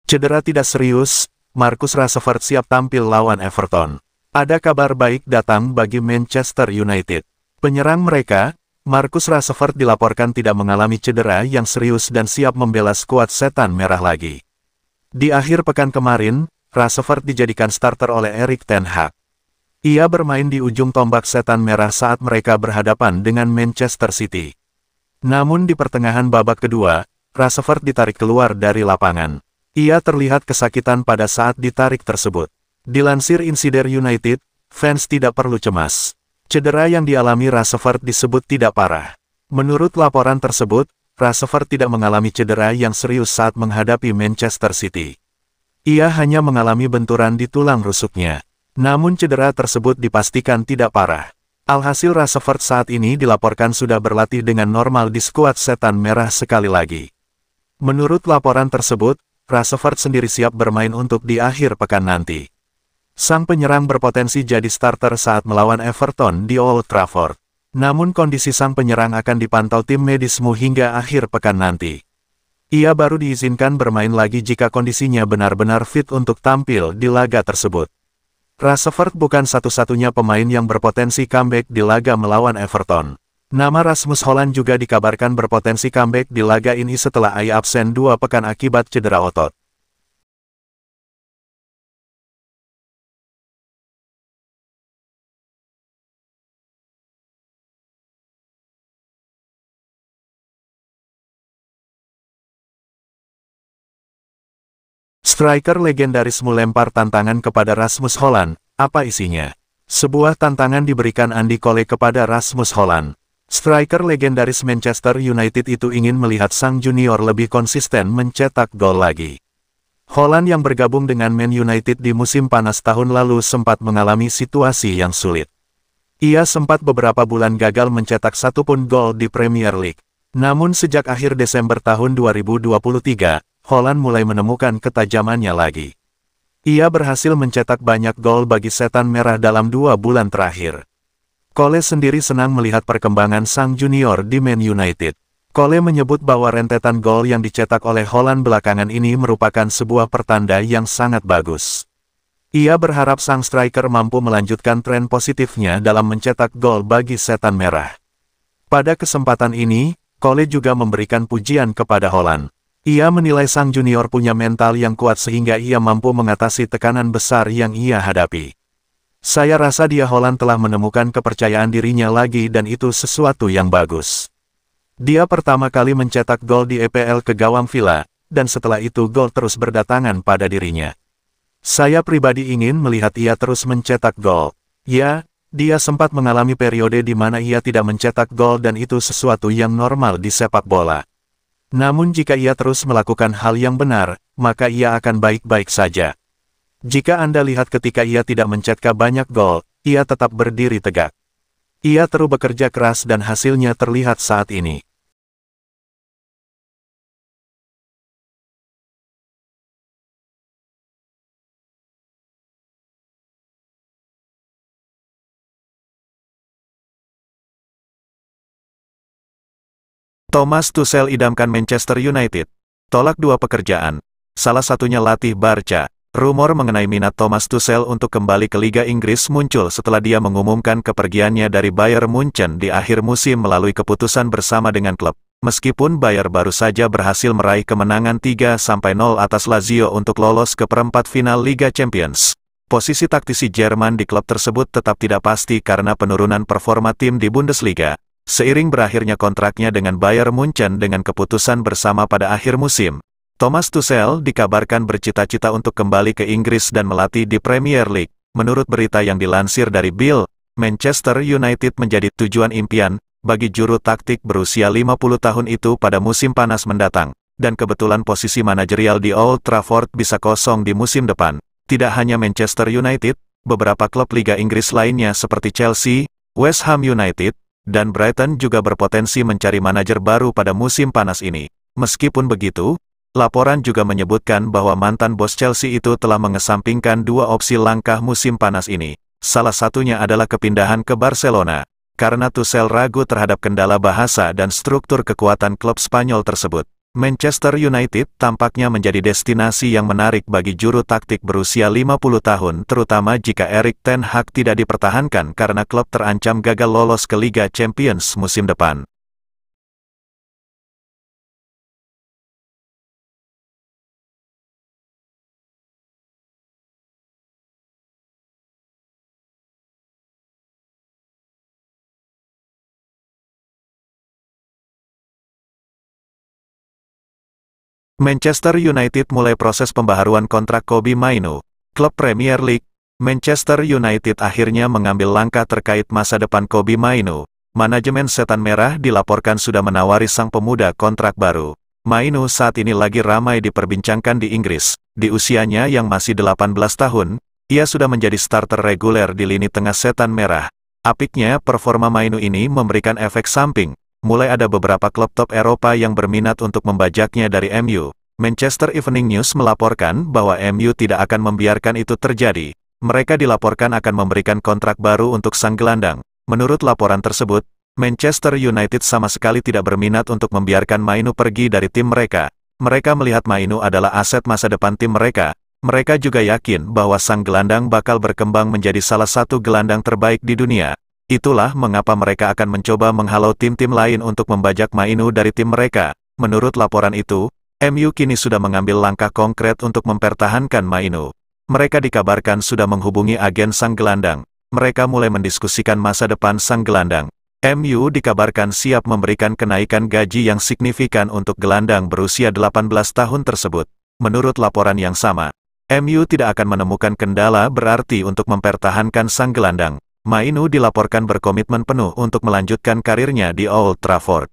Cedera tidak serius, Marcus Rashford siap tampil lawan Everton. Ada kabar baik datang bagi Manchester United. Penyerang mereka, Marcus Rashford dilaporkan tidak mengalami cedera yang serius dan siap membela skuad Setan Merah lagi. Di akhir pekan kemarin, Rashford dijadikan starter oleh Erik ten Hag. Ia bermain di ujung tombak Setan Merah saat mereka berhadapan dengan Manchester City. Namun di pertengahan babak kedua, Rashford ditarik keluar dari lapangan. Ia terlihat kesakitan pada saat ditarik tersebut. Dilansir Insider United, fans tidak perlu cemas. Cedera yang dialami Rashford disebut tidak parah. Menurut laporan tersebut, Rashford tidak mengalami cedera yang serius saat menghadapi Manchester City. Ia hanya mengalami benturan di tulang rusuknya. Namun cedera tersebut dipastikan tidak parah. Alhasil Rashford saat ini dilaporkan sudah berlatih dengan normal di skuad Setan Merah sekali lagi. Menurut laporan tersebut, Rashford sendiri siap bermain untuk di akhir pekan nanti. Sang penyerang berpotensi jadi starter saat melawan Everton di Old Trafford. Namun kondisi sang penyerang akan dipantau tim medismu hingga akhir pekan nanti. Ia baru diizinkan bermain lagi jika kondisinya benar-benar fit untuk tampil di laga tersebut. Rashford bukan satu-satunya pemain yang berpotensi comeback di laga melawan Everton. Nama Rasmus Hojlund juga dikabarkan berpotensi comeback di laga ini setelah ia absen 2 pekan akibat cedera otot. Striker legendaris melempar tantangan kepada Rasmus Hojlund. Apa isinya? Sebuah tantangan diberikan Andy Cole kepada Rasmus Hojlund. Striker legendaris Manchester United itu ingin melihat sang junior lebih konsisten mencetak gol lagi. Hojlund yang bergabung dengan Man United di musim panas tahun lalu sempat mengalami situasi yang sulit. Ia sempat beberapa bulan gagal mencetak satu pun gol di Premier League. Namun sejak akhir Desember tahun 2023, Hojlund mulai menemukan ketajamannya lagi. Ia berhasil mencetak banyak gol bagi Setan Merah dalam 2 bulan terakhir. Cole sendiri senang melihat perkembangan sang junior di Man United. Cole menyebut bahwa rentetan gol yang dicetak oleh Hojlund belakangan ini merupakan sebuah pertanda yang sangat bagus. Ia berharap sang striker mampu melanjutkan tren positifnya dalam mencetak gol bagi Setan Merah. Pada kesempatan ini, Cole juga memberikan pujian kepada Hojlund. Ia menilai sang junior punya mental yang kuat sehingga ia mampu mengatasi tekanan besar yang ia hadapi. Saya rasa dia Hojlund telah menemukan kepercayaan dirinya lagi dan itu sesuatu yang bagus. Dia pertama kali mencetak gol di EPL ke gawang Villa, dan setelah itu gol terus berdatangan pada dirinya. Saya pribadi ingin melihat ia terus mencetak gol. Ya, dia sempat mengalami periode di mana ia tidak mencetak gol dan itu sesuatu yang normal di sepak bola. Namun jika ia terus melakukan hal yang benar, maka ia akan baik-baik saja. Jika Anda lihat ketika ia tidak mencetak banyak gol, ia tetap berdiri tegak. Ia terus bekerja keras dan hasilnya terlihat saat ini. Thomas Tuchel idamkan Manchester United. Tolak 2 pekerjaan. Salah satunya latih Barca. Rumor mengenai minat Thomas Tuchel untuk kembali ke Liga Inggris muncul setelah dia mengumumkan kepergiannya dari Bayern Munchen di akhir musim melalui keputusan bersama dengan klub. Meskipun Bayern baru saja berhasil meraih kemenangan 3-0 atas Lazio untuk lolos ke perempat final Liga Champions. Posisi taktisi Jerman di klub tersebut tetap tidak pasti karena penurunan performa tim di Bundesliga. Seiring berakhirnya kontraknya dengan Bayern Munchen dengan keputusan bersama pada akhir musim, Thomas Tuchel dikabarkan bercita-cita untuk kembali ke Inggris dan melatih di Premier League. Menurut berita yang dilansir dari Bill, Manchester United menjadi tujuan impian bagi juru taktik berusia 50 tahun itu pada musim panas mendatang, dan kebetulan posisi manajerial di Old Trafford bisa kosong di musim depan. Tidak hanya Manchester United, beberapa klub Liga Inggris lainnya seperti Chelsea, West Ham United, dan Brighton juga berpotensi mencari manajer baru pada musim panas ini. Meskipun begitu, laporan juga menyebutkan bahwa mantan bos Chelsea itu telah mengesampingkan 2 opsi langkah musim panas ini. Salah satunya adalah kepindahan ke Barcelona, karena Tuchel ragu terhadap kendala bahasa dan struktur kekuatan klub Spanyol tersebut. Manchester United tampaknya menjadi destinasi yang menarik bagi juru taktik berusia 50 tahun terutama jika Erik ten Hag tidak dipertahankan karena klub terancam gagal lolos ke Liga Champions musim depan. Manchester United mulai proses pembaharuan kontrak Kobbie Mainoo. Klub Premier League, Manchester United akhirnya mengambil langkah terkait masa depan Kobbie Mainoo. Manajemen Setan Merah dilaporkan sudah menawari sang pemuda kontrak baru. Mainoo saat ini lagi ramai diperbincangkan di Inggris. Di usianya yang masih 18 tahun, ia sudah menjadi starter reguler di lini tengah Setan Merah. Apiknya, performa Mainoo ini memberikan efek samping. Mulai ada beberapa klub top Eropa yang berminat untuk membajaknya dari MU. Manchester Evening News melaporkan bahwa MU tidak akan membiarkan itu terjadi. Mereka dilaporkan akan memberikan kontrak baru untuk sang gelandang. Menurut laporan tersebut, Manchester United sama sekali tidak berminat untuk membiarkan Mainoo pergi dari tim mereka. Mereka melihat Mainoo adalah aset masa depan tim mereka. Mereka juga yakin bahwa sang gelandang bakal berkembang menjadi salah satu gelandang terbaik di dunia. Itulah mengapa mereka akan mencoba menghalau tim-tim lain untuk membajak Mainoo dari tim mereka. Menurut laporan itu, MU kini sudah mengambil langkah konkret untuk mempertahankan Mainoo. Mereka dikabarkan sudah menghubungi agen sang gelandang. Mereka mulai mendiskusikan masa depan sang gelandang. MU dikabarkan siap memberikan kenaikan gaji yang signifikan untuk gelandang berusia 18 tahun tersebut. Menurut laporan yang sama, MU tidak akan menemukan kendala berarti untuk mempertahankan sang gelandang. Mainoo dilaporkan berkomitmen penuh untuk melanjutkan karirnya di Old Trafford.